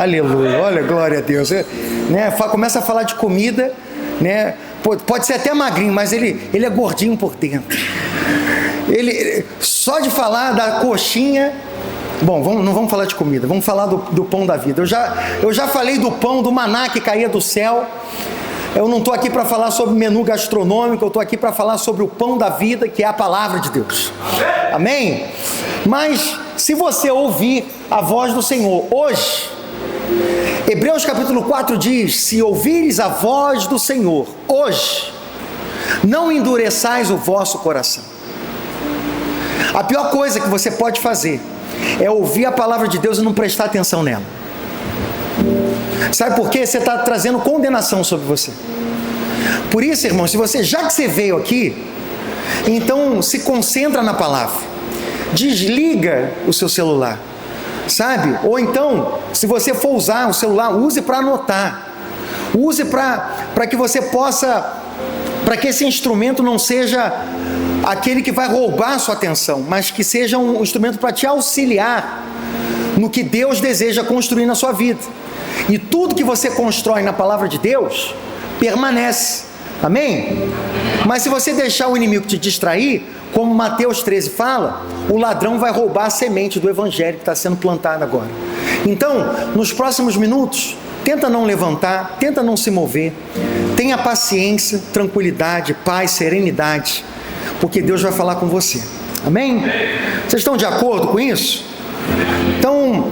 Aleluia, olha, glória a Deus. Né, começa a falar de comida, né? Pode ser até magrinho, mas ele é gordinho por dentro. Ele, só de falar da coxinha. Bom, não vamos falar de comida, vamos falar do pão da vida. Eu já falei do pão, do maná que caía do céu. Eu não estou aqui para falar sobre menu gastronômico, eu estou aqui para falar sobre o pão da vida, que é a palavra de Deus. Amém? Mas, se você ouvir a voz do Senhor hoje, Hebreus capítulo 4 diz: se ouvires a voz do Senhor hoje, não endureçais o vosso coração. A pior coisa que você pode fazer é ouvir a palavra de Deus e não prestar atenção nela. Sabe por quê? Você está trazendo condenação sobre você. Por isso, irmão, já que você veio aqui, então se concentra na palavra. Desliga o seu celular, sabe? Ou então, se você for usar o celular, use para anotar. Use para que você possa, para que esse instrumento não seja aquele que vai roubar a sua atenção, mas que seja um instrumento para te auxiliar no que Deus deseja construir na sua vida. E tudo que você constrói na palavra de Deus permanece. Amém? Mas se você deixar o inimigo te distrair, como Mateus 13 fala, o ladrão vai roubar a semente do evangelho que está sendo plantada agora. Então, nos próximos minutos, tenta não levantar, tenta não se mover. Tenha paciência, tranquilidade, paz, serenidade, porque Deus vai falar com você. Amém? Vocês estão de acordo com isso? Então,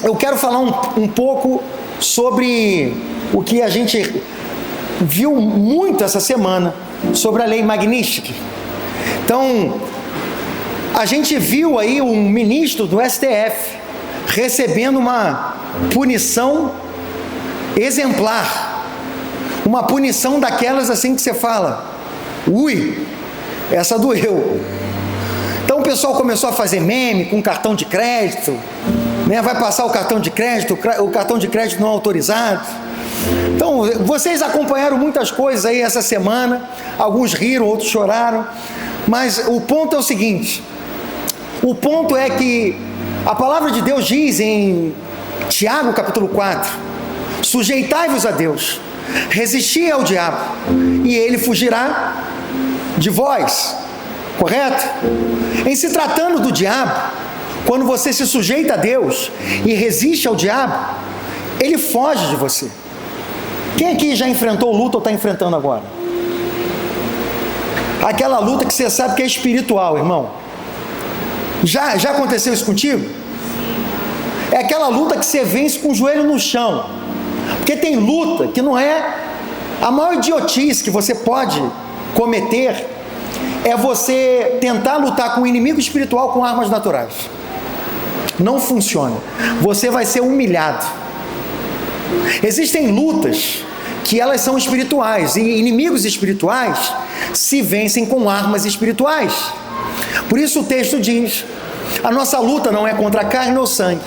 eu quero falar um pouco sobre o que a gente viu muito essa semana, sobre a lei magnífica. Então, a gente viu aí um ministro do STF recebendo uma punição exemplar, uma punição daquelas assim que você fala, ui, essa doeu. Então o pessoal começou a fazer meme com cartão de crédito, né? Vai passar o cartão de crédito não autorizado. Então, vocês acompanharam muitas coisas aí essa semana, alguns riram, outros choraram, mas o ponto é o seguinte, o ponto é que a palavra de Deus diz em Tiago capítulo 4, sujeitai-vos a Deus, resisti ao diabo, e ele fugirá de vós, correto? Em se tratando do diabo, quando você se sujeita a Deus e resiste ao diabo, ele foge de você. Quem aqui já enfrentou luta ou está enfrentando agora? Aquela luta que você sabe que é espiritual, irmão. Já aconteceu isso contigo? É aquela luta que você vence com o joelho no chão. Porque tem luta que não é... A maior idiotice que você pode cometer é você tentar lutar com o inimigo espiritual com armas naturais. Não funciona. Você vai ser humilhado. Existem lutas que elas são espirituais, e inimigos espirituais se vencem com armas espirituais. Por isso o texto diz: a nossa luta não é contra carne ou sangue,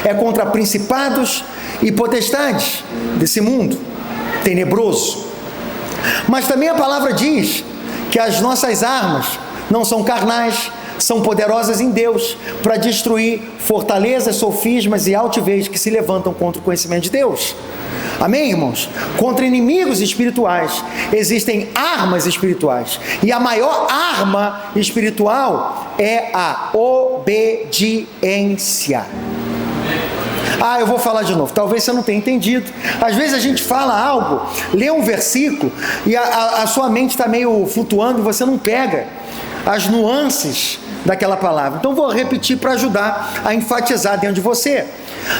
é contra principados e potestades desse mundo tenebroso. Mas também a palavra diz que as nossas armas não são carnais, são poderosas em Deus para destruir fortalezas, sofismas e altivez que se levantam contra o conhecimento de Deus. Amém, irmãos? Contra inimigos espirituais existem armas espirituais, e a maior arma espiritual é a obediência. Eu vou falar de novo, talvez você não tenha entendido. Às vezes a gente fala algo, lê um versículo e a sua mente está meio flutuando e você não pega as nuances daquela palavra. Então vou repetir para ajudar a enfatizar dentro de você.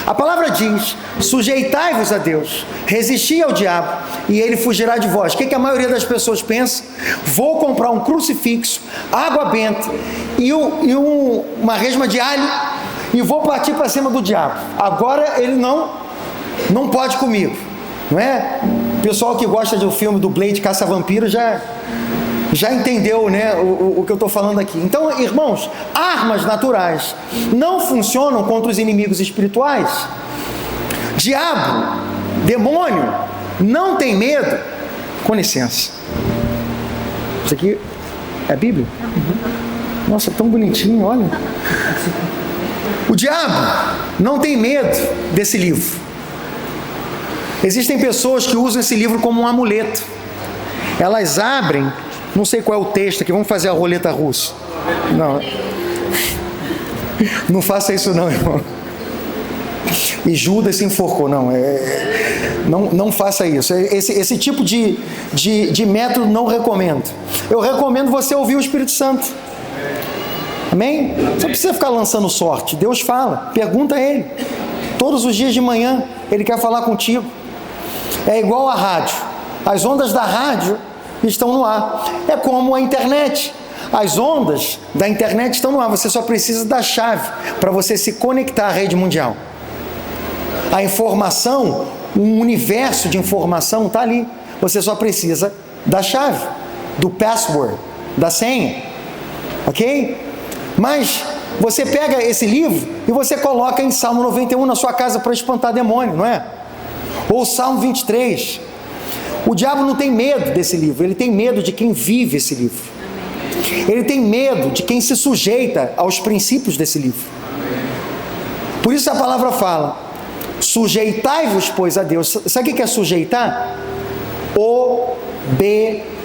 A palavra diz: sujeitai-vos a Deus, resisti ao diabo e ele fugirá de vós. O que a maioria das pessoas pensa? Vou comprar um crucifixo, água benta e uma resma de alho e vou partir para cima do diabo. Agora ele não pode comigo, não é? O pessoal que gosta do filme do Blade Caça-Vampiro já entendeu, né, o que eu estou falando aqui. Então, irmãos, armas naturais não funcionam contra os inimigos espirituais. Diabo, demônio, não tem medo. Com licença. Isso aqui é a Bíblia? Nossa, tão bonitinho, olha. O diabo não tem medo desse livro. Existem pessoas que usam esse livro como um amuleto. Elas abrem, não sei qual é o texto aqui, vamos fazer a roleta russa. Não, não faça isso não, irmão. E Judas se enforcou, não faça isso. Esse tipo de método não recomendo. Eu recomendo você ouvir o Espírito Santo. Amém? Você não precisa ficar lançando sorte. Deus fala, pergunta a Ele. Todos os dias de manhã, Ele quer falar contigo. É igual a rádio. As ondas da rádio estão no ar. É como a internet. As ondas da internet estão no ar. Você só precisa da chave para você se conectar à rede mundial. A informação, um universo de informação está ali. Você só precisa da chave, do password, da senha. Ok? Mas você pega esse livro e você coloca em Salmo 91 na sua casa para espantar demônio, não é? Ou Salmo 23. O diabo não tem medo desse livro, ele tem medo de quem vive esse livro. Ele tem medo de quem se sujeita aos princípios desse livro. Por isso a palavra fala: sujeitai-vos, pois, a Deus. Sabe o que é sujeitar? Obedecer.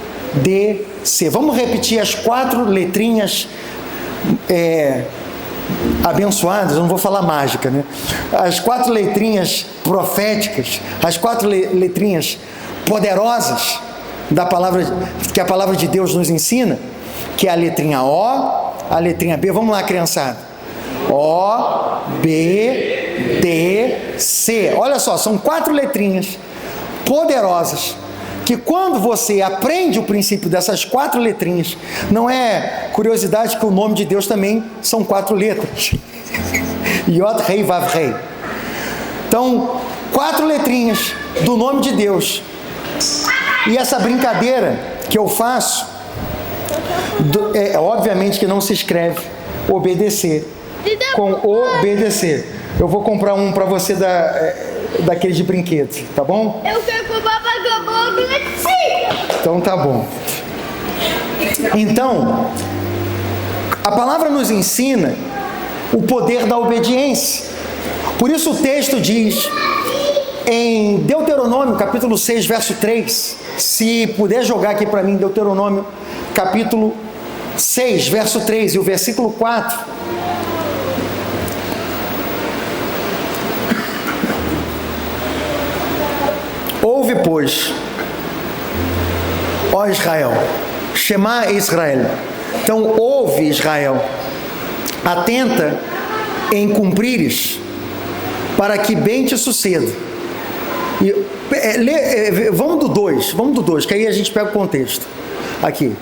Vamos repetir as 4 letrinhas abençoadas, eu não vou falar mágica, né? As 4 letrinhas proféticas, as 4 letrinhas poderosas da palavra, que a palavra de Deus nos ensina, que é a letrinha O, a letrinha B. Vamos lá, criançada. O, B, D, C. Olha só, são 4 letrinhas poderosas, que quando você aprende o princípio dessas 4 letrinhas, não é curiosidade que o nome de Deus também são 4 letras. Yod, Rei, Vav, Rei. Então, 4 letrinhas do nome de Deus. E essa brincadeira que eu faço, obviamente que não se escreve obedecer com obedecer. Eu vou comprar um para você daquele de brinquedo, tá bom? Eu quero comprar para obedecer. Então tá bom. Então, a palavra nos ensina o poder da obediência. Por isso o texto diz em Deuteronômio, capítulo 6, verso 3, se puder jogar aqui para mim, Deuteronômio, capítulo 6, verso 3 e o versículo 4. Ouve, pois, ó Israel, Shema Israel. Então, ouve, Israel, atenta em cumprires, para que bem te suceda. Vamos do 2, que aí a gente pega o contexto. Aqui.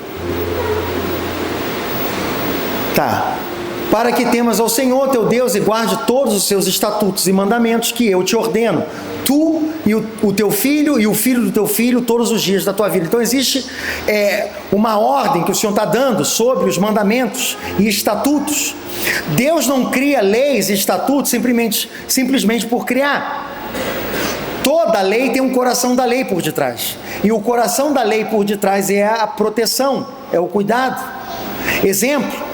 Tá. Para que temas ao Senhor teu Deus e guarde todos os seus estatutos e mandamentos que eu te ordeno, tu e o teu filho e o filho do teu filho todos os dias da tua vida. Então existe uma ordem que o Senhor está dando sobre os mandamentos e estatutos. Deus não cria leis e estatutos simplesmente por criar. Toda lei tem um coração da lei por detrás. E o coração da lei por detrás é a proteção, é o cuidado. Exemplo,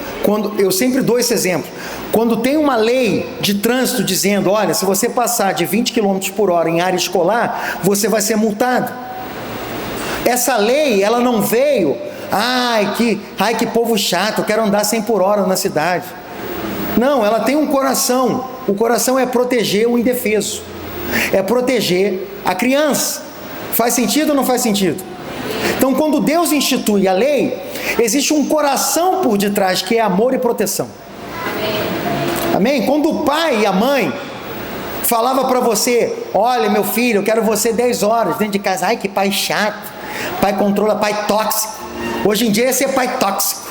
eu sempre dou esse exemplo. Quando tem uma lei de trânsito dizendo, olha, se você passar de 20 km por hora em área escolar, você vai ser multado. Essa lei, ela não veio, ai que povo chato, eu quero andar 100 por hora na cidade. Não, ela tem um coração. O coração é proteger o indefeso. É proteger a criança. Faz sentido ou não faz sentido? Então, quando Deus institui a lei, existe um coração por detrás que é amor e proteção. Amém? Quando o pai e a mãe falava para você, olha meu filho, eu quero você 10 horas dentro de casa. Ai, que pai chato, pai controla, pai tóxico. Hoje em dia é ser pai tóxico,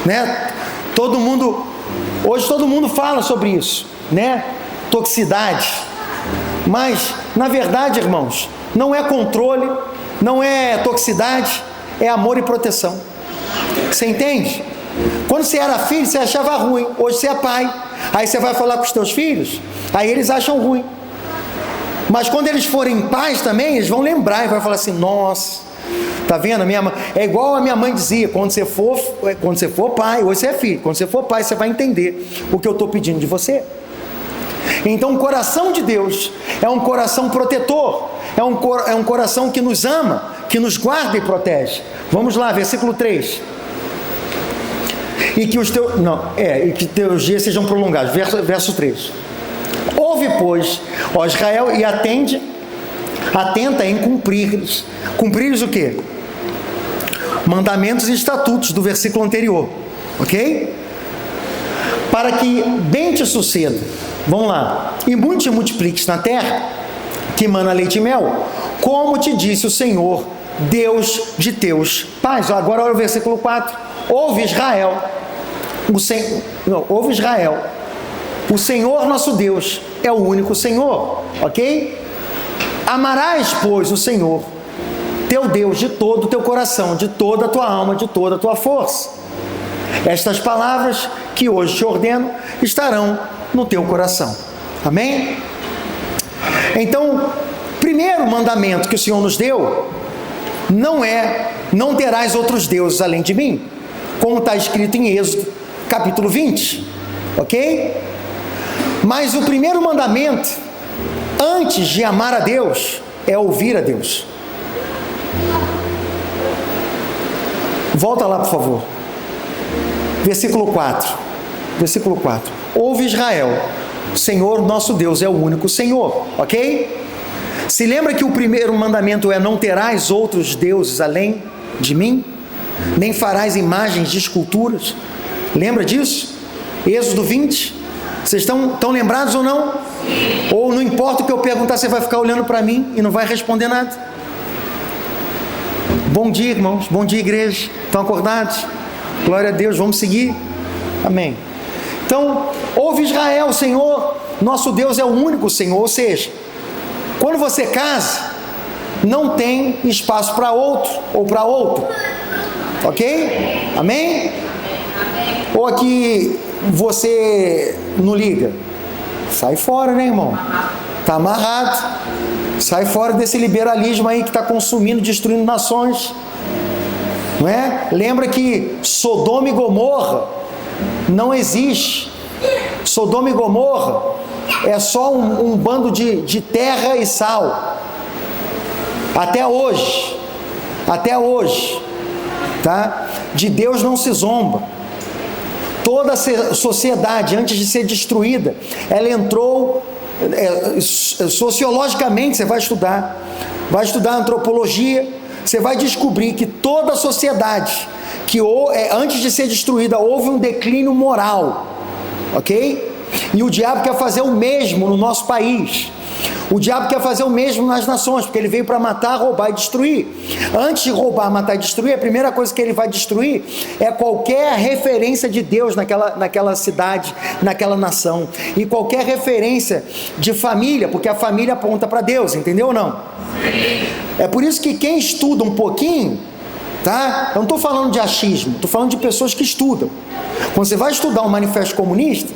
né? Hoje todo mundo fala sobre isso, né? Toxicidade. Mas, na verdade, irmãos, não é controle, não é toxicidade, é amor e proteção. Você entende? Quando você era filho, você achava ruim. Hoje você é pai. Aí você vai falar com os teus filhos, aí eles acham ruim. Mas quando eles forem pais também, eles vão lembrar e vão falar assim, nossa, tá vendo? É igual a minha mãe dizia, quando você for pai, hoje você é filho, quando você for pai, você vai entender o que eu estou pedindo de você. Então o coração de Deus é um coração protetor, é um coração que nos ama, que nos guarda e protege. Vamos lá, versículo 3. E que teus dias sejam prolongados. Verso 3. Ouve, pois, ó Israel, e atenta em cumprires. Cumprires o quê? Mandamentos e estatutos do versículo anterior. Ok? Para que bem te suceda. Vamos lá. E muito te multipliques na terra, que mana leite e mel, como te disse o Senhor, Deus de teus pais. Agora olha o versículo 4. Ouve Israel, o Senhor nosso Deus é o único Senhor, ok? Amarás, pois, o Senhor, teu Deus, de todo o teu coração, de toda a tua alma, de toda a tua força. Estas palavras que hoje te ordeno estarão no teu coração. Amém? Então, primeiro mandamento que o Senhor nos deu não terás outros deuses além de mim, como está escrito em Êxodo, capítulo 20, ok? Mas o primeiro mandamento, antes de amar a Deus, é ouvir a Deus. Volta lá, por favor. Versículo 4. Ouve Israel, o Senhor nosso Deus é o único Senhor, ok? Se lembra que o primeiro mandamento é: não terás outros deuses além de mim, nem farás imagens de esculturas. Lembra disso? Êxodo 20. Vocês estão lembrados ou não? Sim. Ou não importa o que eu perguntar, você vai ficar olhando para mim e não vai responder nada? Bom dia, irmãos. Bom dia, igreja. Estão acordados? Glória a Deus. Vamos seguir? Amém. Então, ouve Israel, o Senhor nosso Deus é o único Senhor. Ou seja, quando você casa, não tem espaço para outro ou para outro. Ok? Amém? Ou aqui você não liga? Sai fora, né, irmão? Está amarrado. Sai fora desse liberalismo aí que está consumindo, destruindo nações. Não é? Lembra que Sodoma e Gomorra não existe. Sodoma e Gomorra é só um bando de terra e sal. Até hoje, tá? De Deus não se zomba. Toda a sociedade, antes de ser destruída, ela entrou, sociologicamente, você vai estudar antropologia, você vai descobrir que toda a sociedade, antes de ser destruída, houve um declínio moral, ok? E o diabo quer fazer o mesmo no nosso país. O diabo quer fazer o mesmo nas nações, porque ele veio para matar, roubar e destruir. Antes de roubar, matar e destruir, a primeira coisa que ele vai destruir é qualquer referência de Deus naquela cidade, naquela nação. E qualquer referência de família, porque a família aponta para Deus, entendeu ou não? É por isso que quem estuda um pouquinho, tá? Eu não estou falando de achismo, estou falando de pessoas que estudam. Quando você vai estudar o Manifesto Comunista,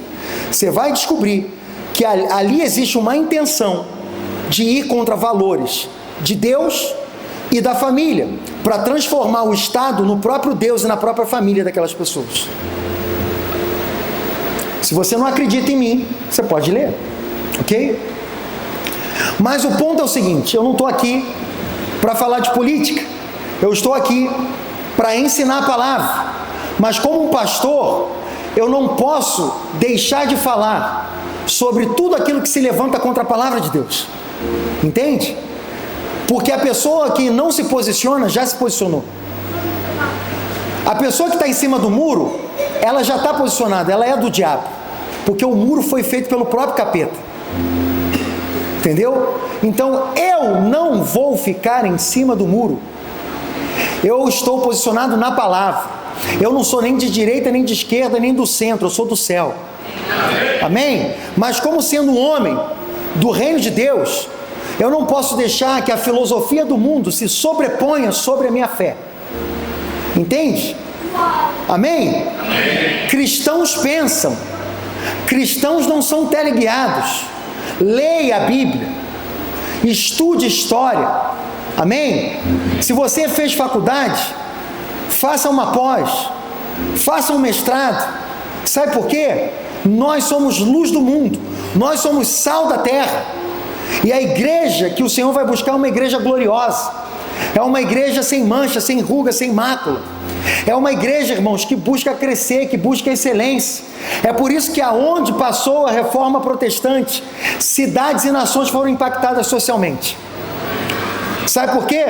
você vai descobrir que ali existe uma intenção de ir contra valores de Deus e da família, para transformar o Estado no próprio Deus e na própria família daquelas pessoas. Se você não acredita em mim, você pode ler, ok? Mas o ponto é o seguinte: eu não estou aqui para falar de política, eu estou aqui para ensinar a palavra. Mas como um pastor, eu não posso deixar de falar sobre tudo aquilo que se levanta contra a palavra de Deus. Entende? Porque a pessoa que não se posiciona, já se posicionou. A pessoa que está em cima do muro, ela já está posicionada, ela é do diabo. Porque o muro foi feito pelo próprio capeta. Entendeu? Então, eu não vou ficar em cima do muro. Eu estou posicionado na palavra. Eu não sou nem de direita, nem de esquerda, nem do centro, eu sou do céu. Amém? Mas como sendo um homem do reino de Deus, eu não posso deixar que a filosofia do mundo se sobreponha sobre a minha fé. Entende? Amém? Cristãos pensam. Cristãos não são teleguiados. Leia a Bíblia. Estude história. Amém? Se você fez faculdade, faça uma pós, faça um mestrado. Sabe por quê? Nós somos luz do mundo. Nós somos sal da terra. E a igreja que o Senhor vai buscar é uma igreja gloriosa. É uma igreja sem mancha, sem ruga, sem mácula. É uma igreja, irmãos, que busca crescer, que busca excelência. É por isso que aonde passou a reforma protestante, cidades e nações foram impactadas socialmente. Sabe por quê?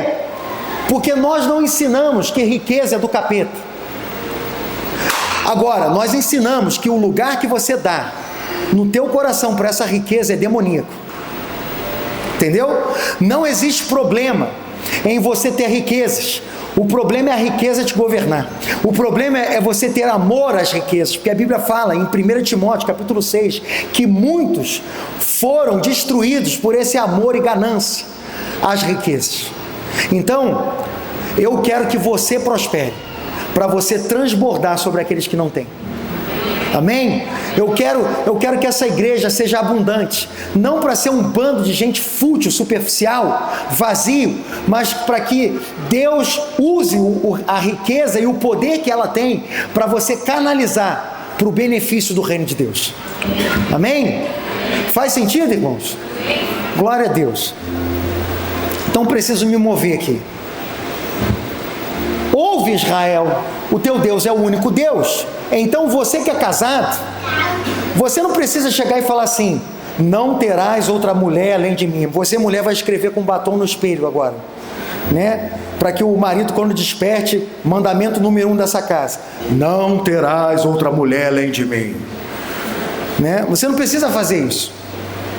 Porque nós não ensinamos que riqueza é do capeta. Agora, nós ensinamos que o lugar que você dá no teu coração para essa riqueza é demoníaco. Entendeu? Não existe problema em você ter riquezas. O problema é a riqueza te governar. O problema é você ter amor às riquezas, porque a Bíblia fala em 1 Timóteo capítulo 6, que muitos foram destruídos por esse amor e ganância às riquezas. Então, eu quero que você prospere, para você transbordar sobre aqueles que não têm. Amém? Eu quero que essa igreja seja abundante, não para ser um bando de gente fútil, superficial, vazio, mas para que Deus use a riqueza e o poder que ela tem para você canalizar para o benefício do reino de Deus. Amém? Faz sentido, irmãos? Glória a Deus. Então preciso me mover aqui. Ouve, Israel, o teu Deus é o único Deus. Então você que é casado, você não precisa chegar e falar assim: não terás outra mulher além de mim. Você, mulher, vai escrever com batom no espelho agora, né? Para que o marido, quando desperte, mandamento número 1 dessa casa: não terás outra mulher além de mim, né? Você não precisa fazer isso.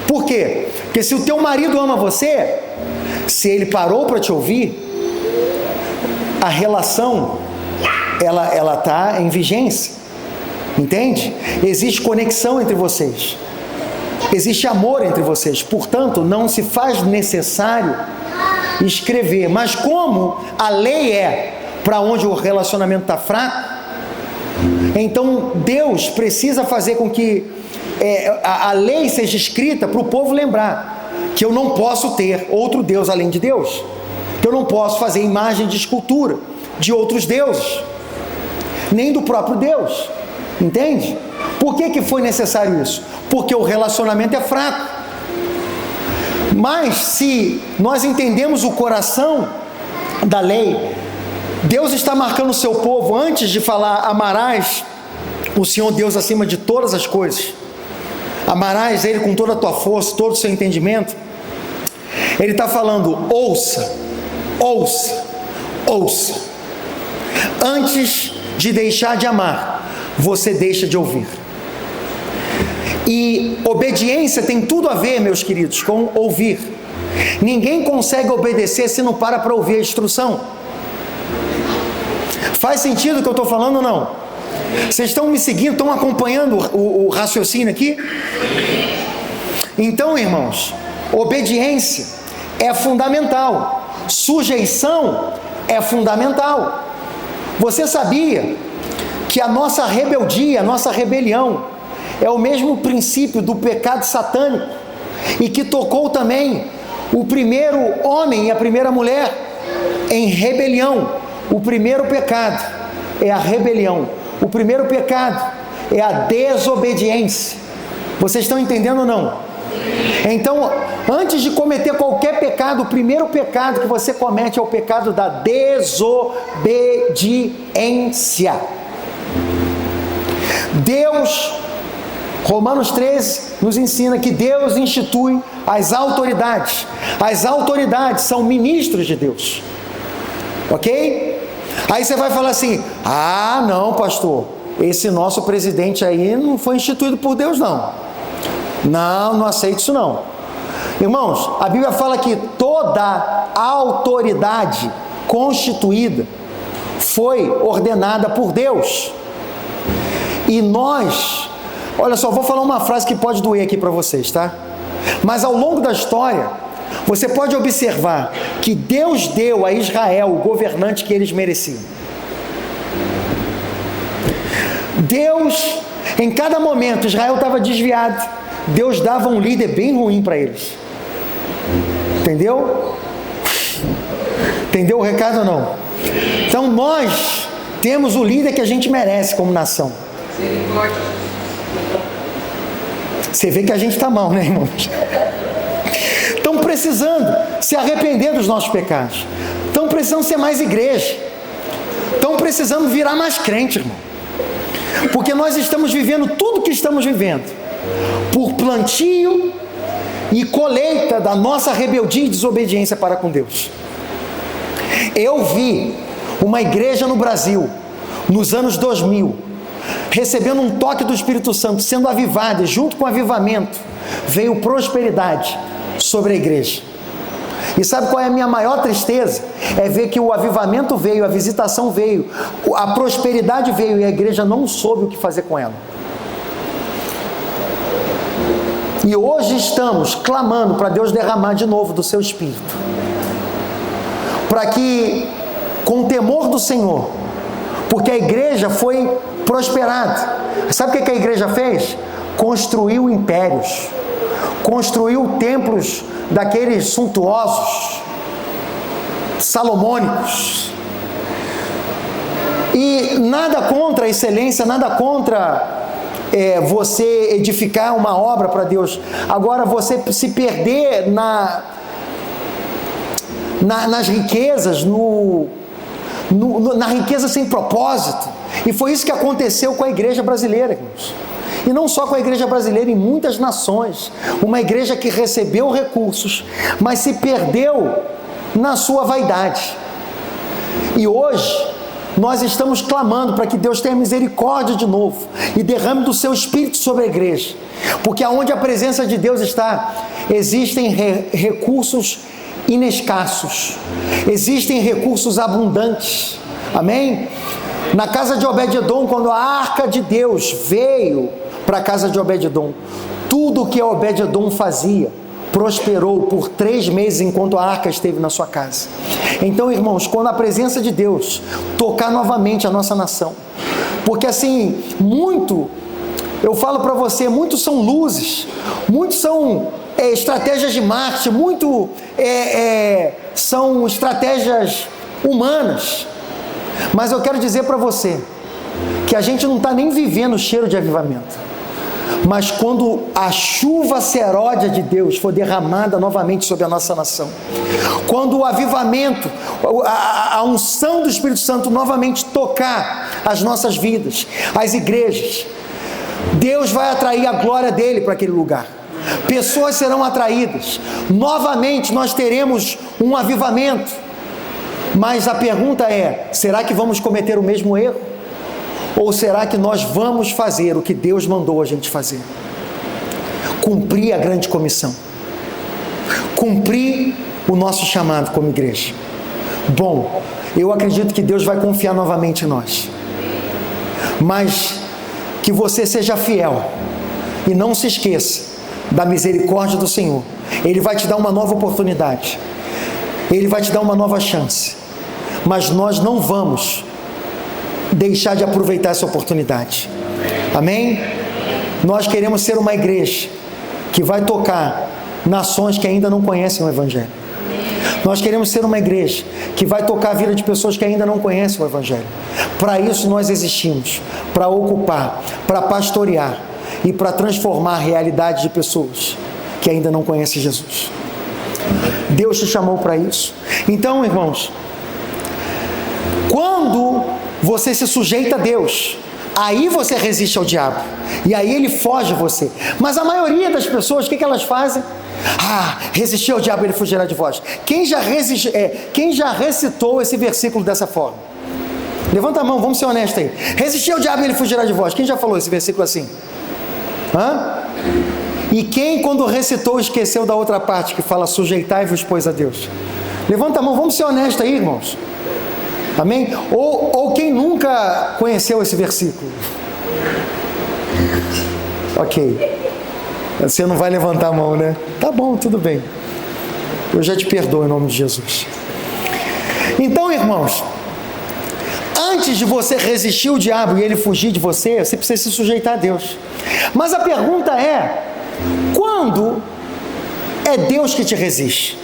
Por quê? Porque se o teu marido ama você, se ele parou para te ouvir, a relação ela está em vigência. Entende? Existe conexão entre vocês, existe amor entre vocês, portanto não se faz necessário escrever. Mas como a lei é para onde o relacionamento está fraco, então Deus precisa fazer com que a lei seja escrita para o povo lembrar que eu não posso ter outro Deus além de Deus, que eu não posso fazer imagem de escultura de outros deuses, nem do próprio Deus. Entende? Por que foi necessário isso? Porque o relacionamento é fraco. Mas se nós entendemos o coração da lei, Deus está marcando o seu povo. Antes de falar amarás o Senhor Deus acima de todas as coisas, amarás Ele com toda a tua força, todo o seu entendimento, Ele está falando: ouça, ouça, ouça. Antes de deixar de amar, você deixa de ouvir. E obediência tem tudo a ver, meus queridos, com ouvir. Ninguém consegue obedecer se não para ouvir a instrução. Faz sentido o que eu estou falando ou não? Vocês estão me seguindo, estão acompanhando o raciocínio aqui? Então, irmãos, obediência é fundamental, sujeição é fundamental. Você sabia que a nossa rebeldia, a nossa rebelião é o mesmo princípio do pecado satânico, e que tocou também o primeiro homem e a primeira mulher em rebelião? O primeiro pecado é a rebelião, o primeiro pecado é a desobediência. Vocês estão entendendo ou não? Então, antes de cometer qualquer pecado, o primeiro pecado que você comete é o pecado da desobediência. Deus, Romanos 13 nos ensina que Deus institui as autoridades. As autoridades são ministros de Deus, ok? Aí você vai falar assim: ah, não, pastor, esse nosso presidente aí não foi instituído por Deus, não. Não aceito isso não. Irmãos, a Bíblia fala que toda autoridade constituída foi ordenada por Deus. E nós, olha só, vou falar uma frase que pode doer aqui para vocês, tá? Mas ao longo da história, você pode observar que Deus deu a Israel o governante que eles mereciam. Deus, em cada momento, Israel estava desviado, Deus dava um líder bem ruim para eles. Entendeu? Entendeu o recado ou não? Então nós temos o líder que a gente merece como nação. Você vê que a gente está mal, né, irmãos? Estão precisando se arrepender dos nossos pecados. Estão precisando ser mais igreja. Estão precisando virar mais crente, irmão. Porque nós estamos vivendo tudo que estamos vivendo por plantio e colheita da nossa rebeldia e desobediência para com Deus. Eu vi uma igreja no Brasil, nos anos 2000, recebendo um toque do Espírito Santo, sendo avivada, e junto com o avivamento, veio prosperidade sobre a igreja. E sabe qual é a minha maior tristeza? É ver que o avivamento veio, a visitação veio, a prosperidade veio, e a igreja não soube o que fazer com ela. E hoje estamos clamando para Deus derramar de novo do seu Espírito, para que, com o temor do Senhor, porque a igreja foi prosperada. Sabe o que a igreja fez? Construiu impérios, construiu templos daqueles suntuosos, salomônicos. E nada contra a excelência, nada contra você edificar uma obra para Deus. Agora, você se perder nas riquezas, na riqueza sem propósito. E foi isso que aconteceu com a igreja brasileira, irmãos. E não só com a igreja brasileira, em muitas nações. Uma igreja que recebeu recursos, mas se perdeu na sua vaidade. E hoje, nós estamos clamando para que Deus tenha misericórdia de novo e derrame do seu Espírito sobre a igreja. Porque aonde a presença de Deus está, existem recursos inescassos, existem recursos abundantes. Amém? Na casa de Obed-edom, quando a arca de Deus veio para a casa de Obed-edom, tudo o que Obed-edom fazia prosperou por 3 meses enquanto a arca esteve na sua casa. Então, irmãos, quando a presença de Deus tocar novamente a nossa nação, porque assim, eu falo para você, muitos são luzes, muitos são estratégias de marketing, são estratégias humanas. Mas eu quero dizer para você que a gente não está nem vivendo o cheiro de avivamento. Mas quando a chuva seródia de Deus for derramada novamente sobre a nossa nação, quando o avivamento, a unção do Espírito Santo novamente tocar as nossas vidas, as igrejas, Deus vai atrair a glória dele para aquele lugar. Pessoas serão atraídas. Novamente nós teremos um avivamento. Mas a pergunta é: será que vamos cometer o mesmo erro? Ou será que nós vamos fazer o que Deus mandou a gente fazer? Cumprir a grande comissão. Cumprir o nosso chamado como igreja. Bom, eu acredito que Deus vai confiar novamente em nós. Mas que você seja fiel e não se esqueça da misericórdia do Senhor. Ele vai te dar uma nova oportunidade. Ele vai te dar uma nova chance. Mas nós não vamos deixar de aproveitar essa oportunidade. Amém? Nós queremos ser uma igreja que vai tocar nações que ainda não conhecem o Evangelho. Nós queremos ser uma igreja que vai tocar a vida de pessoas que ainda não conhecem o Evangelho. Para isso nós existimos, para ocupar, para pastorear e para transformar a realidade de pessoas que ainda não conhecem Jesus. Deus te chamou para isso. Então, irmãos, quando você se sujeita a Deus, aí você resiste ao diabo, e aí ele foge de você. Mas a maioria das pessoas, o que elas fazem? Resistir ao diabo, ele fugirá de vós. Quem já recitou esse versículo dessa forma? Levanta a mão, vamos ser honestos aí. Resistir ao diabo, ele fugirá de vós. Quem já falou esse versículo assim? E quem, quando recitou, esqueceu da outra parte que fala: sujeitai-vos, pois, a Deus? Levanta a mão, vamos ser honestos aí, irmãos. Amém? Ou quem nunca conheceu esse versículo? Ok. Você não vai levantar a mão, né? Tá bom, tudo bem. Eu já te perdoo em nome de Jesus. Então, irmãos, antes de você resistir ao diabo e ele fugir de você, você precisa se sujeitar a Deus. Mas a pergunta é: quando é Deus que te resiste?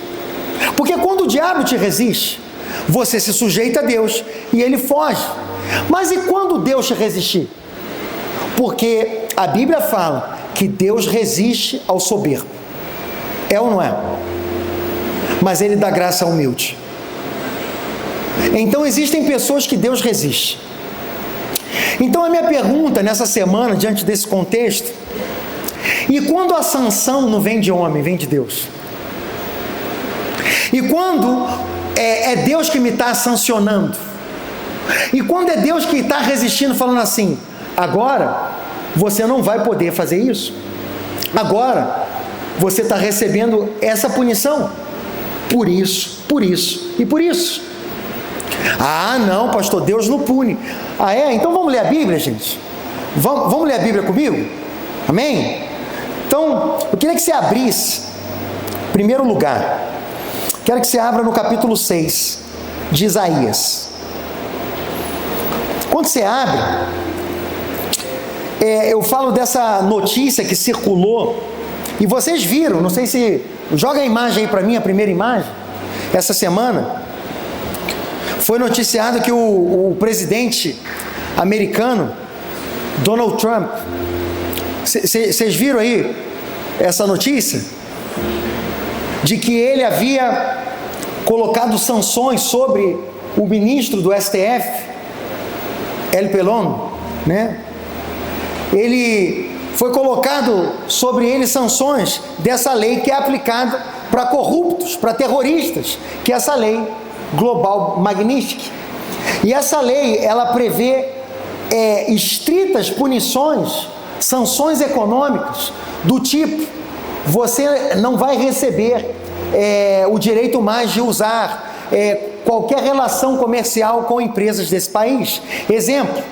Porque quando o diabo te resiste, você se sujeita a Deus e ele foge. Mas e quando Deus te resistir? Porque a Bíblia fala que Deus resiste ao soberbo. É ou não é? Mas Ele dá graça ao humilde. Então existem pessoas que Deus resiste. Então a minha pergunta nessa semana, diante desse contexto, e quando a sanção não vem de homem, vem de Deus? E quando é Deus que me está sancionando? E quando é Deus que está resistindo, falando assim, agora você não vai poder fazer isso, agora você está recebendo essa punição, por isso e por isso. Ah, não, pastor, Deus não pune. Ah, é? Então vamos ler a Bíblia, gente? Vamos ler a Bíblia comigo? Amém? Então, eu queria que você abrisse, em primeiro lugar, quero que você abra no capítulo 6 de Isaías. Quando você abre, eu falo dessa notícia que circulou, e vocês viram, não sei se... Joga a imagem aí para mim, a primeira imagem. Essa semana, foi noticiado que o presidente americano, Donald Trump, vocês viram aí essa notícia? De que ele havia colocado sanções sobre o ministro do STF, El Pelón, né? Ele foi colocado sobre ele sanções dessa lei que é aplicada para corruptos, para terroristas, que é essa lei Global Magnitsky. E essa lei, ela prevê estritas punições, sanções econômicas, do tipo, você não vai receber o direito mais de usar qualquer relação comercial com empresas desse país. Exemplo,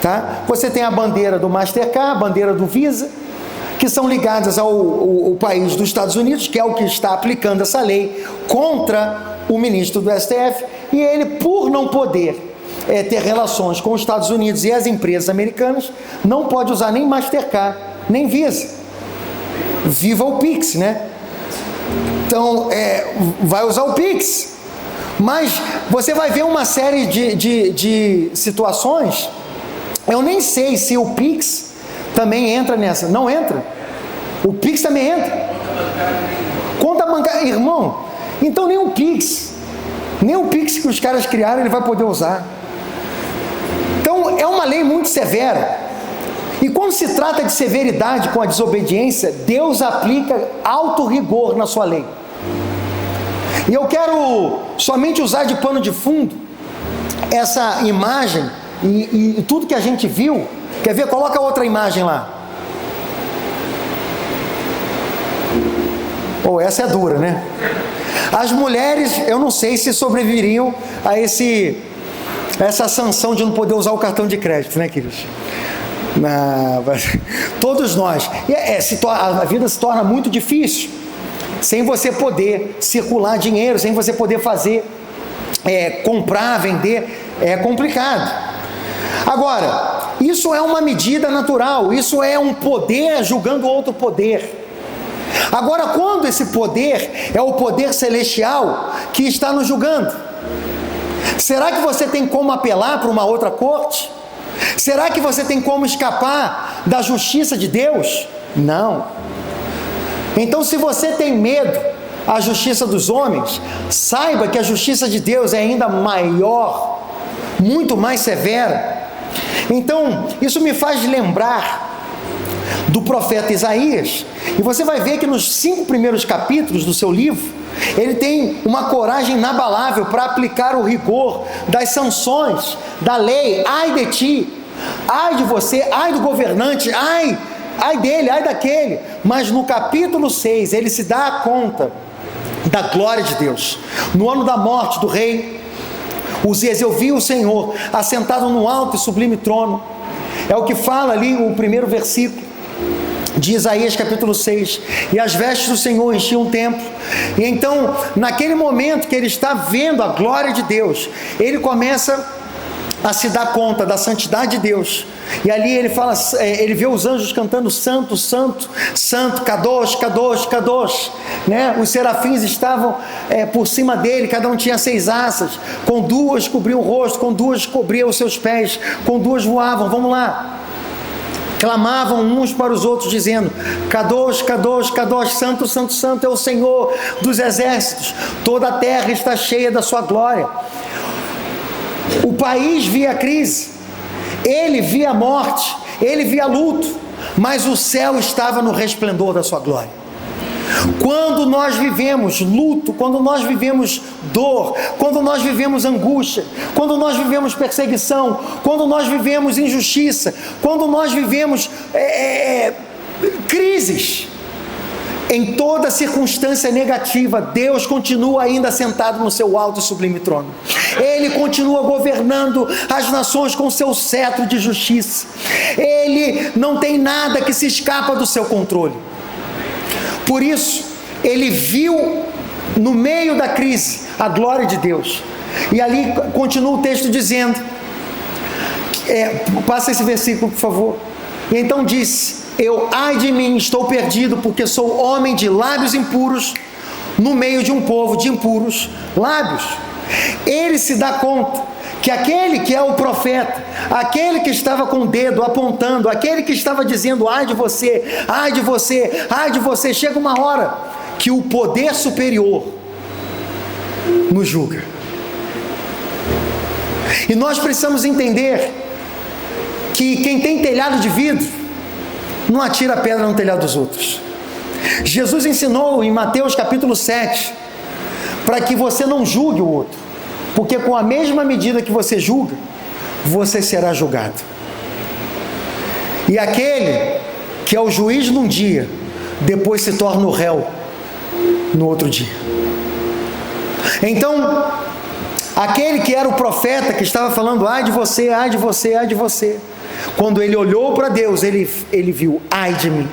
tá? Você tem a bandeira do Mastercard, a bandeira do Visa, que são ligadas ao país dos Estados Unidos, que é o que está aplicando essa lei contra o ministro do STF, e ele, por não poder ter relações com os Estados Unidos e as empresas americanas, não pode usar nem Mastercard, nem Visa. Viva o Pix, né? Então, vai usar o Pix. Mas você vai ver uma série de situações. Eu nem sei se o Pix também entra nessa. Não entra? O Pix também entra? Conta bancária, irmão. Então nem o Pix que os caras criaram ele vai poder usar. Então é uma lei muito severa. E quando se trata de severidade com a desobediência, Deus aplica alto rigor na sua lei. E eu quero somente usar de pano de fundo essa imagem e tudo que a gente viu. Quer ver? Coloca outra imagem lá. Essa é dura, né? As mulheres, eu não sei se sobreviveriam a essa sanção de não poder usar o cartão de crédito, né, queridos? Todos nós. A vida se torna muito difícil sem você poder circular dinheiro, sem você poder fazer, comprar, vender, é complicado. Agora, isso é uma medida natural, isso é um poder julgando outro poder. Agora, quando esse poder é o poder celestial que está nos julgando, será que você tem como apelar para uma outra corte? Será que você tem como escapar da justiça de Deus? Não. Então, se você tem medo à justiça dos homens, saiba que a justiça de Deus é ainda maior, muito mais severa. Então, isso me faz lembrar do profeta Isaías, e você vai ver que nos 5 primeiros capítulos do seu livro, ele tem uma coragem inabalável para aplicar o rigor das sanções, da lei. Ai de ti, ai de você, ai do governante, ai dele, ai daquele. Mas no capítulo 6, ele se dá conta da glória de Deus. No ano da morte do rei Uzias, eu vi o Senhor assentado no alto e sublime trono. É o que fala ali o primeiro versículo de Isaías capítulo 6, e as vestes do Senhor enchiam o templo. E então, naquele momento que ele está vendo a glória de Deus, ele começa a se dar conta da santidade de Deus, e ali ele fala, ele vê os anjos cantando santo, santo, santo, Kadosh, Kadosh, Kadosh, né? Os serafins estavam por cima dele, cada um tinha 6 asas, com 2 cobriam o rosto, com 2 cobriam os seus pés, com 2 voavam. Vamos lá. clamavam uns para os outros, dizendo: Kadosh, Kadosh, Kadosh, Santo, Santo, Santo é o Senhor dos exércitos, toda a terra está cheia da sua glória. O país via a crise, ele via a morte, ele via luto, mas o céu estava no resplendor da sua glória. Quando nós vivemos luto, quando nós vivemos dor, quando nós vivemos angústia, quando nós vivemos perseguição, quando nós vivemos injustiça, quando nós vivemos crises, em toda circunstância negativa, Deus continua ainda sentado no seu alto e sublime trono. Ele continua governando as nações com seu cetro de justiça. Ele não tem nada que se escapa do seu controle. Por isso, ele viu no meio da crise a glória de Deus. E ali continua o texto dizendo, passa esse versículo, por favor. E então disse: eu, ai de mim, estou perdido, porque sou homem de lábios impuros, no meio de um povo de impuros lábios. Ele se dá conta que aquele que é o profeta, aquele que estava com o dedo apontando, aquele que estava dizendo: ai de você, ai de você, ai de você, chega uma hora que o poder superior nos julga. E nós precisamos entender que quem tem telhado de vidro não atira pedra no telhado dos outros. Jesus ensinou em Mateus capítulo 7 para que você não julgue o outro, porque com a mesma medida que você julga, você será julgado. E aquele que é o juiz num dia, depois se torna o réu no outro dia. Então, aquele que era o profeta que estava falando: ai de você, ai de você, ai de você, quando ele olhou para Deus, ele viu: ai de mim.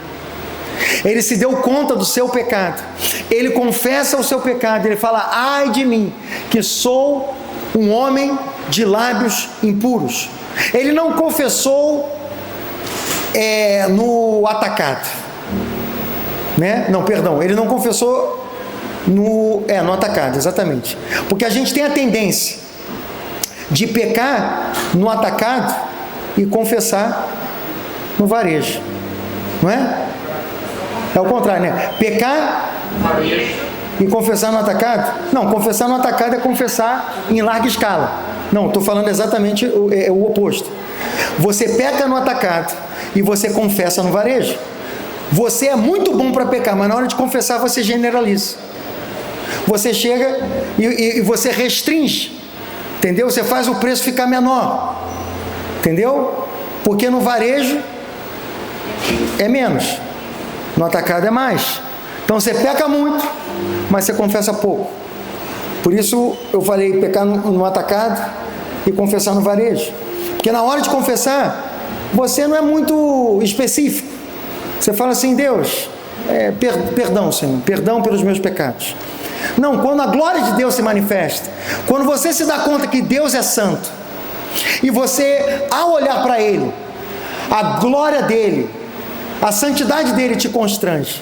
Ele se deu conta do seu pecado, ele confessa o seu pecado, ele fala: ai de mim, que sou um homem de lábios impuros. Ele não confessou no atacado, né? Não, perdão, ele não confessou no atacado, exatamente, porque a gente tem a tendência de pecar no atacado e confessar no varejo, não é? É o contrário, né? Pecar e confessar no atacado? Não, confessar no atacado é confessar em larga escala. Não, estou falando exatamente o oposto. Você peca no atacado e você confessa no varejo. Você é muito bom para pecar, mas na hora de confessar você generaliza. Você chega e você restringe, entendeu? Você faz o preço ficar menor, entendeu? Porque no varejo é menos, no atacado é mais. Então você peca muito, mas você confessa pouco. Por isso eu falei pecar no atacado e confessar no varejo, porque na hora de confessar você não é muito específico. Você fala assim: Deus, perdão, Senhor, perdão pelos meus pecados. Não, quando a glória de Deus se manifesta, quando você se dá conta que Deus é santo, e você, ao olhar para Ele, a glória dEle, a santidade dEle te constrange,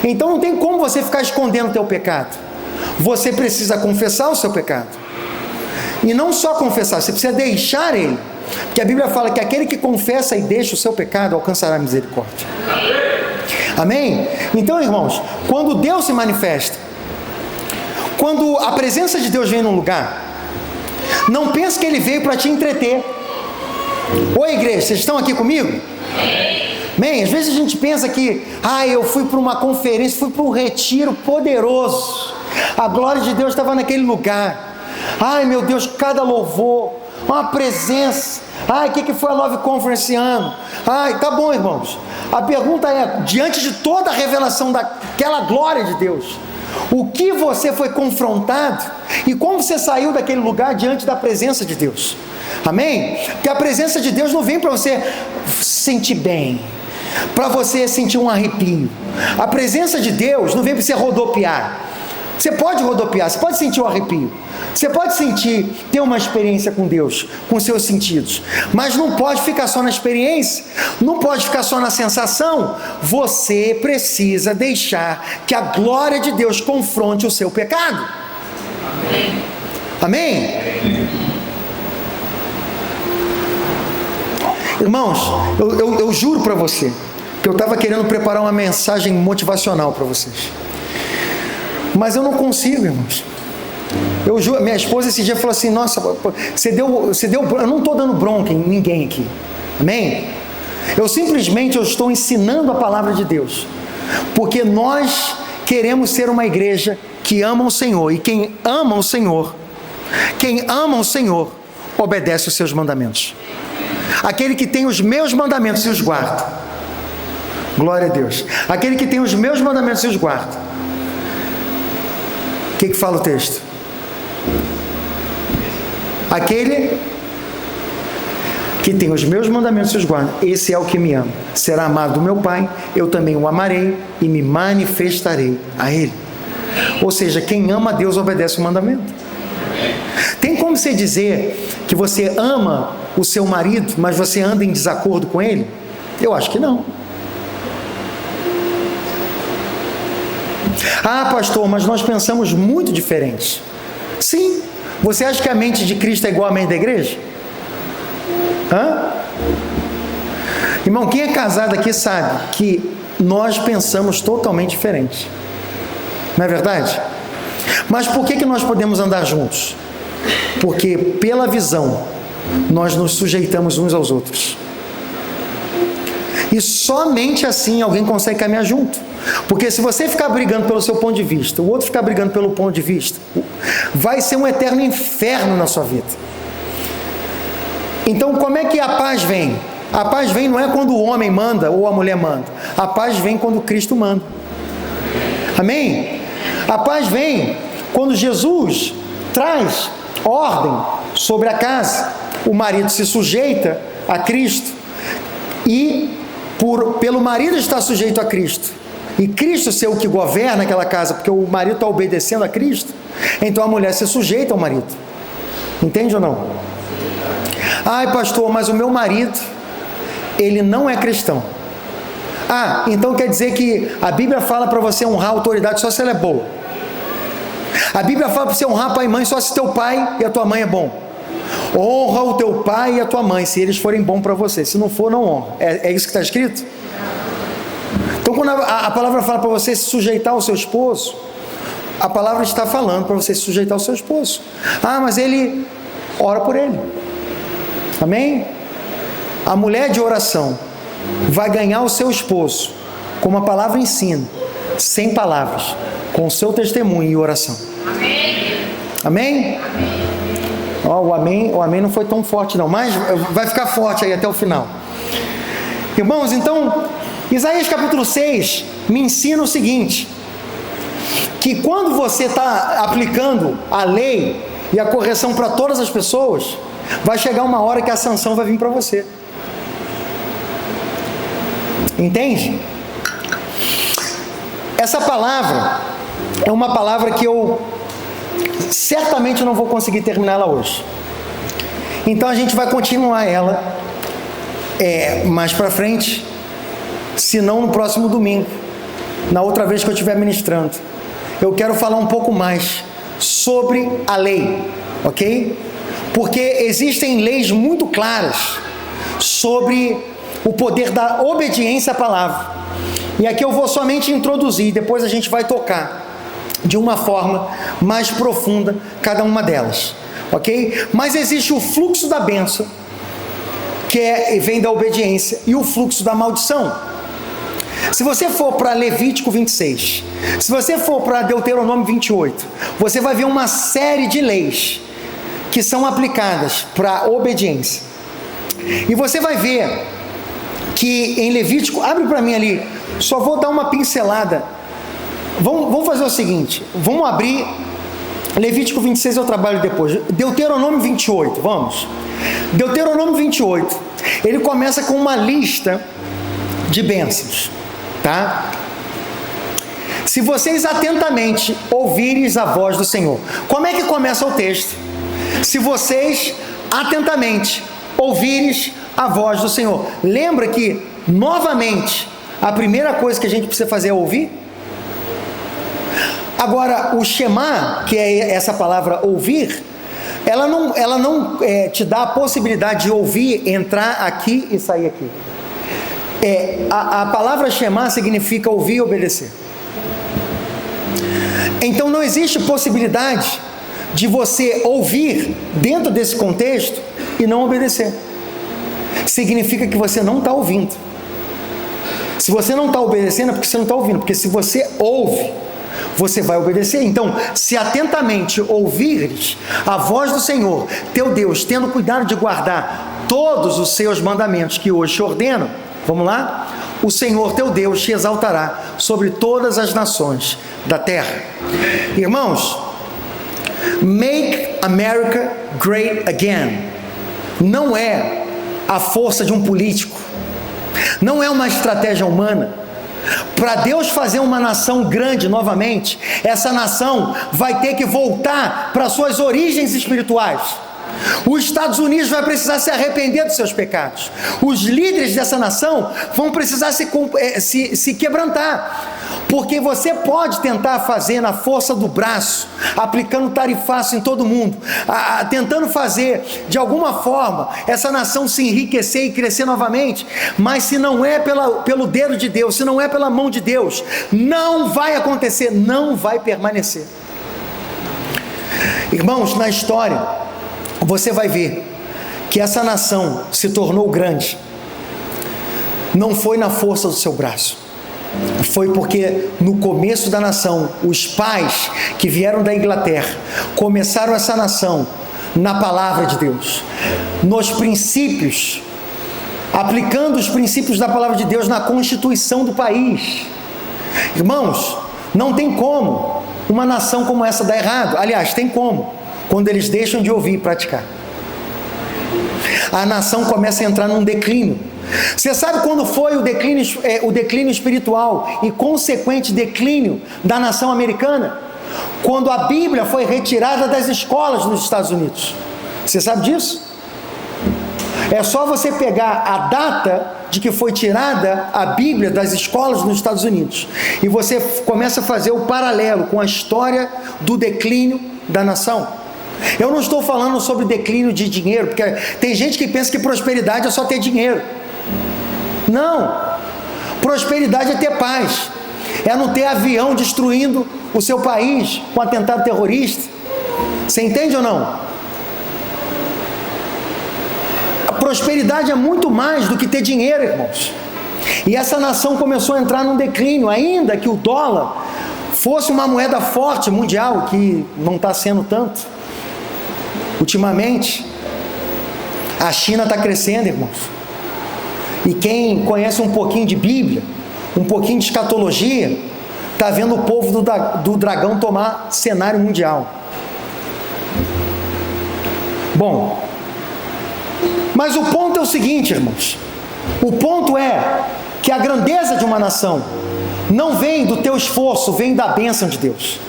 então não tem como você ficar escondendo o teu pecado. Você precisa confessar o seu pecado, e não só confessar, você precisa deixar ele, porque a Bíblia fala que aquele que confessa e deixa o seu pecado alcançará misericórdia. Amém? Então, irmãos, quando Deus se manifesta, quando a presença de Deus vem num lugar, não pense que Ele veio para te entreter. Oi, igreja, vocês estão aqui comigo? Amém? Às vezes a gente pensa que eu fui para uma conferência, fui para um retiro poderoso, a glória de Deus estava naquele lugar. Ai meu Deus, cada louvor, uma presença. O que foi a Love Conference esse ano? Tá bom, irmãos. A pergunta é: diante de toda a revelação daquela glória de Deus, o que você foi confrontado e como você saiu daquele lugar diante da presença de Deus? Amém? Porque a presença de Deus não vem para você sentir bem, para você sentir um arrepio. A presença de Deus não vem para você rodopiar. Você pode rodopiar, você pode sentir um arrepio, você pode ter uma experiência com Deus, com seus sentidos, mas não pode ficar só na experiência, não pode ficar só na sensação. Você precisa deixar que a glória de Deus confronte o seu pecado. Amém? Irmãos, eu juro para você que eu estava querendo preparar uma mensagem motivacional para vocês, mas eu não consigo, irmãos. Eu juro, minha esposa esse dia falou assim: nossa, você deu, eu não estou dando bronca em ninguém aqui, amém? Eu estou ensinando a palavra de Deus, porque nós queremos ser uma igreja que ama o Senhor, e quem ama o Senhor obedece os seus mandamentos. Aquele que tem os meus mandamentos e os guarda, glória a Deus. Aquele que tem os meus mandamentos e os guarda. O que fala o texto? Aquele que tem os meus mandamentos e os guarda, esse é o que me ama. Será amado do meu Pai, eu também o amarei e me manifestarei a Ele. Ou seja, quem ama a Deus obedece o mandamento. Tem como você dizer que você ama o seu marido, mas você anda em desacordo com ele? Eu acho que não. Ah, pastor, mas nós pensamos muito diferente. Sim. Você acha que a mente de Cristo é igual à mente da igreja? Hã? Irmão, quem é casado aqui sabe que nós pensamos totalmente diferente. Não é verdade? Mas por que nós podemos andar juntos? Porque pela visão nós nos sujeitamos uns aos outros. E somente assim alguém consegue caminhar junto. Porque se você ficar brigando pelo seu ponto de vista, o outro ficar brigando pelo ponto de vista, vai ser um eterno inferno na sua vida. Então como é que a paz vem? A paz vem não é quando o homem manda ou a mulher manda. A paz vem quando Cristo manda. Amém? A paz vem quando Jesus traz ordem sobre a casa. O marido se sujeita a Cristo, e pelo marido estar sujeito a Cristo, e Cristo ser o que governa aquela casa, porque o marido está obedecendo a Cristo, então a mulher se sujeita ao marido. Entende ou não? Ai, pastor, mas o meu marido, ele não é cristão. Ah, então quer dizer que a Bíblia fala para você honrar a autoridade só se ela é boa. A Bíblia fala para você honrar pai e mãe só se teu pai e a tua mãe é bom. Honra o teu pai e a tua mãe se eles forem bons para você. Se não for, não honra. É isso que está escrito? Então quando a palavra fala para você se sujeitar ao seu esposo, a palavra está falando para você se sujeitar ao seu esposo. Ah, mas ele ora por ele. Amém? A mulher de oração vai ganhar o seu esposo, como a palavra ensina, sem palavras, com o seu testemunho e oração. Amém? Amém? O amém não foi tão forte não, mas vai ficar forte aí até o final. Irmãos, então, Isaías capítulo 6 me ensina o seguinte, que quando você está aplicando a lei e a correção para todas as pessoas, vai chegar uma hora que a sanção vai vir para você. Entende? Essa palavra é uma palavra que eu certamente não vou conseguir terminá-la hoje. Então a gente vai continuar ela mais para frente, se não no próximo domingo, na outra vez que eu estiver ministrando. Eu quero falar um pouco mais sobre a lei, ok? Porque existem leis muito claras sobre o poder da obediência à palavra. E aqui eu vou somente introduzir, depois a gente vai tocar de uma forma mais profunda cada uma delas, ok? Mas existe o fluxo da bênção, que vem da obediência, e o fluxo da maldição. Se você for para Levítico 26, se você for para Deuteronômio 28, você vai ver uma série de leis que são aplicadas para a obediência. E você vai ver que em Levítico, abre para mim ali, só vou dar uma pincelada. Vamos fazer o seguinte, vamos abrir Levítico 26, eu trabalho depois. Deuteronômio 28, vamos. Deuteronômio 28, ele começa com uma lista de bênçãos, tá? Se vocês atentamente ouvires a voz do Senhor. Como é que começa o texto? Se vocês atentamente ouvires a voz do Senhor. Lembra que, novamente, a primeira coisa que a gente precisa fazer é ouvir? Agora, o Shema, que é essa palavra ouvir, ela não te dá a possibilidade de ouvir, entrar aqui e sair aqui. A palavra Shema significa ouvir e obedecer. Então não existe possibilidade de você ouvir dentro desse contexto e não obedecer. Significa que você não está ouvindo. Se você não está obedecendo é porque você não está ouvindo, porque se você ouve, você vai obedecer. Então, se atentamente ouvires a voz do Senhor, teu Deus, tendo cuidado de guardar todos os seus mandamentos que hoje te ordeno, vamos lá? O Senhor teu Deus te exaltará sobre todas as nações da terra. Irmãos, make America great again não é a força de um político, não é uma estratégia humana. Para Deus fazer uma nação grande novamente, essa nação vai ter que voltar para suas origens espirituais. Os Estados Unidos vai precisar se arrepender dos seus pecados. Os líderes dessa nação vão precisar se quebrantar. Porque você pode tentar fazer na força do braço, aplicando tarifaço em todo mundo, tentando fazer de alguma forma essa nação se enriquecer e crescer novamente, mas se não é pelo dedo de Deus, se não é pela mão de Deus, não vai acontecer, não vai permanecer. Irmãos, na história, você vai ver que essa nação se tornou grande, não foi na força do seu braço, foi porque no começo da nação, os pais que vieram da Inglaterra, começaram essa nação na palavra de Deus, nos princípios, aplicando os princípios da palavra de Deus na constituição do país. Irmãos, não tem como uma nação como essa dar errado. Aliás, tem como, quando eles deixam de ouvir e praticar. A nação começa a entrar num declínio. Você sabe quando foi o declínio espiritual e consequente declínio da nação americana? Quando a Bíblia foi retirada das escolas nos Estados Unidos. Você sabe disso? É só você pegar a data de que foi tirada a Bíblia das escolas nos Estados Unidos e você começa a fazer o paralelo com a história do declínio da nação. Eu não estou falando sobre declínio de dinheiro, porque tem gente que pensa que prosperidade é só ter dinheiro. Não, prosperidade é ter paz, é não ter avião destruindo o seu país com atentado terrorista. Você entende ou não? A prosperidade é muito mais do que ter dinheiro, irmãos. E essa nação começou a entrar num declínio, ainda que o dólar fosse uma moeda forte mundial, que não está sendo tanto ultimamente. A China está crescendo, irmãos. E quem conhece um pouquinho de Bíblia, um pouquinho de escatologia, está vendo o povo do dragão tomar cenário mundial. Bom, mas o ponto é o seguinte, irmãos. O ponto é que a grandeza de uma nação não vem do teu esforço, vem da bênção de Deus.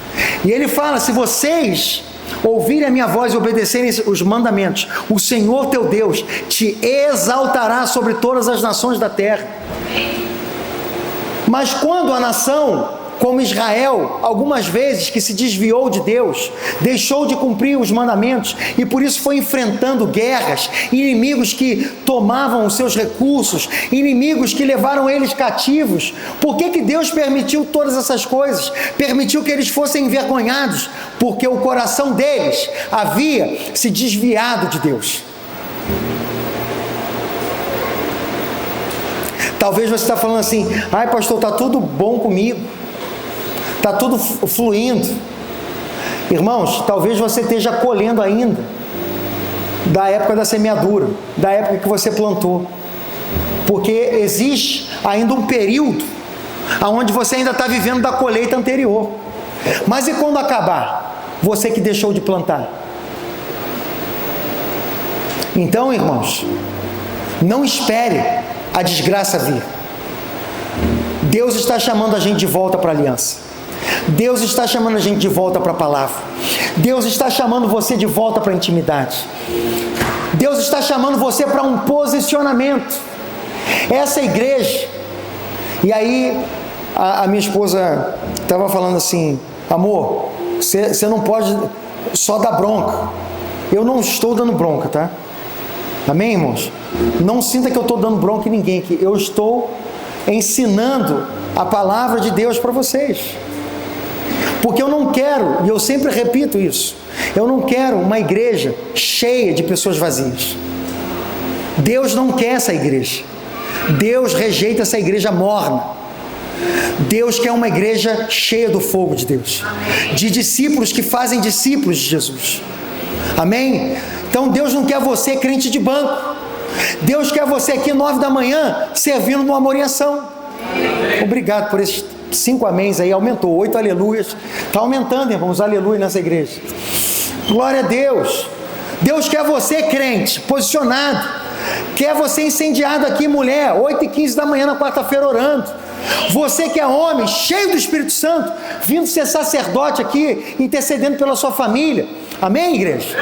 E ele fala, se vocês ouvirem a minha voz e obedecerem os mandamentos, o Senhor teu Deus te exaltará sobre todas as nações da terra. Mas quando a nação, como Israel, algumas vezes que se desviou de Deus, deixou de cumprir os mandamentos e por isso foi enfrentando guerras, inimigos que tomavam os seus recursos, inimigos que levaram eles cativos, por que Deus permitiu todas essas coisas? Permitiu que eles fossem envergonhados, porque o coração deles havia se desviado de Deus. Talvez você está falando assim, ai pastor, está tudo bom comigo, está tudo fluindo. Irmãos, talvez você esteja colhendo ainda da época da semeadura, da época que você plantou, porque existe ainda um período onde você ainda está vivendo da colheita anterior. Mas e quando acabar? Você que deixou de plantar. Então, irmãos, não espere a desgraça vir. Deus está chamando a gente de volta para a aliança. Deus está chamando a gente de volta para a palavra. Deus está chamando você de volta para a intimidade. Deus está chamando você para um posicionamento. Essa igreja. E aí a minha esposa estava falando assim, amor, você não pode só dar bronca. eu não estou dando bronca, tá? Amém, irmãos? Não sinta que eu estou dando bronca em ninguém aqui. Eu estou ensinando a palavra de Deus para vocês. Porque eu não quero, e eu sempre repito isso, eu não quero uma igreja cheia de pessoas vazias. Deus não quer essa igreja. Deus rejeita essa igreja morna. Deus quer uma igreja cheia do fogo de Deus, de discípulos que fazem discípulos de Jesus. Amém? Então Deus não quer você crente de banco. Deus quer você aqui 9 da manhã servindo no Amor em Ação. Obrigado por esses 5 améns aí, aumentou, 8 aleluias. Está aumentando, irmãos, aleluia nessa igreja. Glória a Deus. Deus quer você crente, posicionado. Quer você incendiado aqui, mulher, 8h15 da manhã na quarta-feira orando. Você que é homem, cheio do Espírito Santo, vindo ser sacerdote aqui, intercedendo pela sua família. Amém, igreja?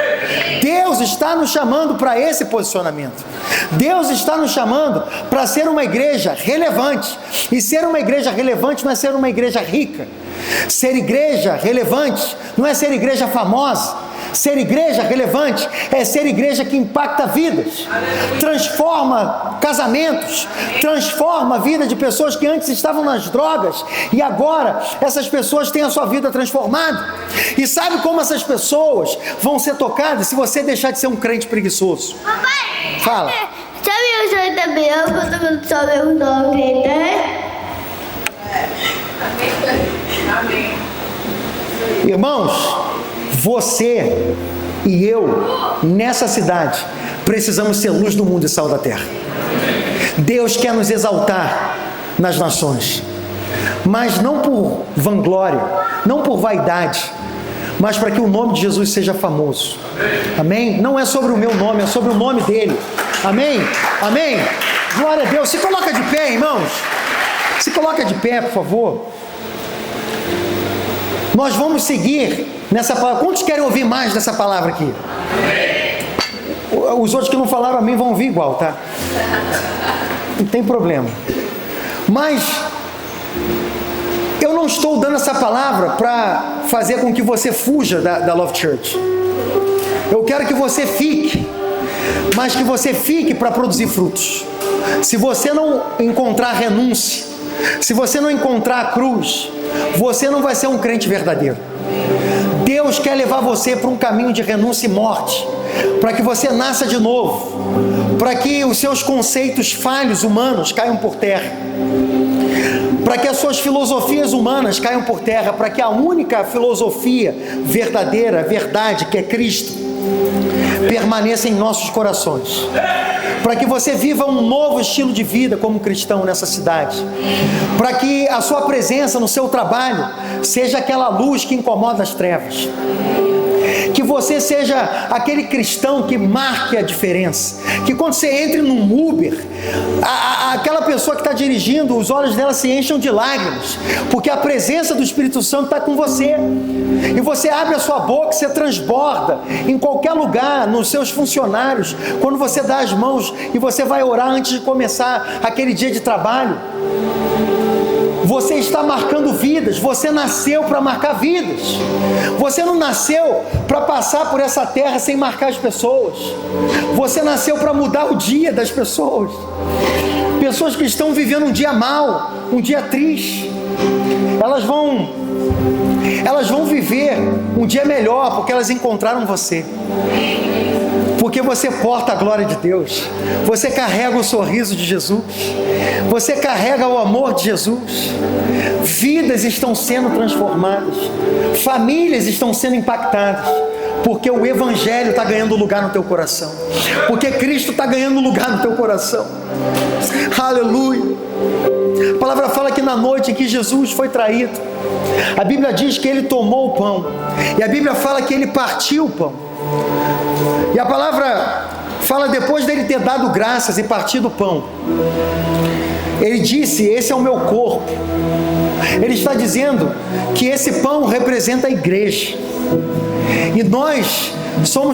Deus está nos chamando para esse posicionamento. Deus está nos chamando para ser uma igreja relevante. E ser uma igreja relevante não é ser uma igreja rica. Ser igreja relevante não é ser igreja famosa. Ser igreja relevante é ser igreja que impacta vidas, transforma casamentos, transforma a vida de pessoas que antes estavam nas drogas e agora essas pessoas têm a sua vida transformada. E sabe como essas pessoas vão ser tocadas se você deixar de ser um crente preguiçoso? Papai, Fala. sabe o senhor também? Todo mundo sabe o nome, né? Amém. Irmãos, você e eu, nessa cidade, precisamos ser luz do mundo e sal da terra. Deus quer nos exaltar nas nações, mas não por vanglória, não por vaidade, mas para que o nome de Jesus seja famoso. Amém? Não é sobre o meu nome, é sobre o nome dele. Amém? Amém? Glória a Deus. Se coloca de pé, irmãos. Se coloca de pé, por favor. Nós vamos seguir nessa palavra. Quantos querem ouvir mais dessa palavra aqui? Os outros que não falaram amém vão ouvir igual, tá? Não tem problema. Mas eu não estou dando essa palavra para fazer com que você fuja da Love Church. Eu quero que você fique, mas que você fique para produzir frutos. Se você não encontrar renúncia, se você não encontrar a cruz, você não vai ser um crente verdadeiro. Deus quer levar você para um caminho de renúncia e morte, para que você nasça de novo, para que os seus conceitos falhos humanos caiam por terra, para que as suas filosofias humanas caiam por terra, para que a única filosofia verdadeira, verdade, que é Cristo, permaneça em nossos corações, para que você viva um novo estilo de vida como cristão nessa cidade, para que a sua presença no seu trabalho seja aquela luz que incomoda as trevas, que você seja aquele cristão que marque a diferença, que quando você entre num Uber, aquela pessoa que está dirigindo, os olhos dela se enchem de lágrimas, porque a presença do Espírito Santo está com você, e você abre a sua boca, você transborda em qualquer lugar, nos seus funcionários, quando você dá as mãos e você vai orar antes de começar aquele dia de trabalho. Você está marcando vidas, você nasceu para marcar vidas. Você não nasceu para passar por essa terra sem marcar as pessoas. Você nasceu para mudar o dia das pessoas. Pessoas que estão vivendo um dia mau, um dia triste, elas vão viver um dia melhor porque elas encontraram você. Porque você porta a glória de Deus, você carrega o sorriso de Jesus, você carrega o amor de Jesus, vidas estão sendo transformadas, famílias estão sendo impactadas, porque o Evangelho está ganhando lugar no teu coração, porque Cristo está ganhando lugar no teu coração. Aleluia! A palavra fala que na noite em que Jesus foi traído, a Bíblia diz que ele tomou o pão, e a Bíblia fala que ele partiu o pão. E a palavra fala, depois dele ter dado graças e partido o pão, ele disse: esse é o meu corpo. Ele está dizendo que esse pão representa a igreja, e nós somos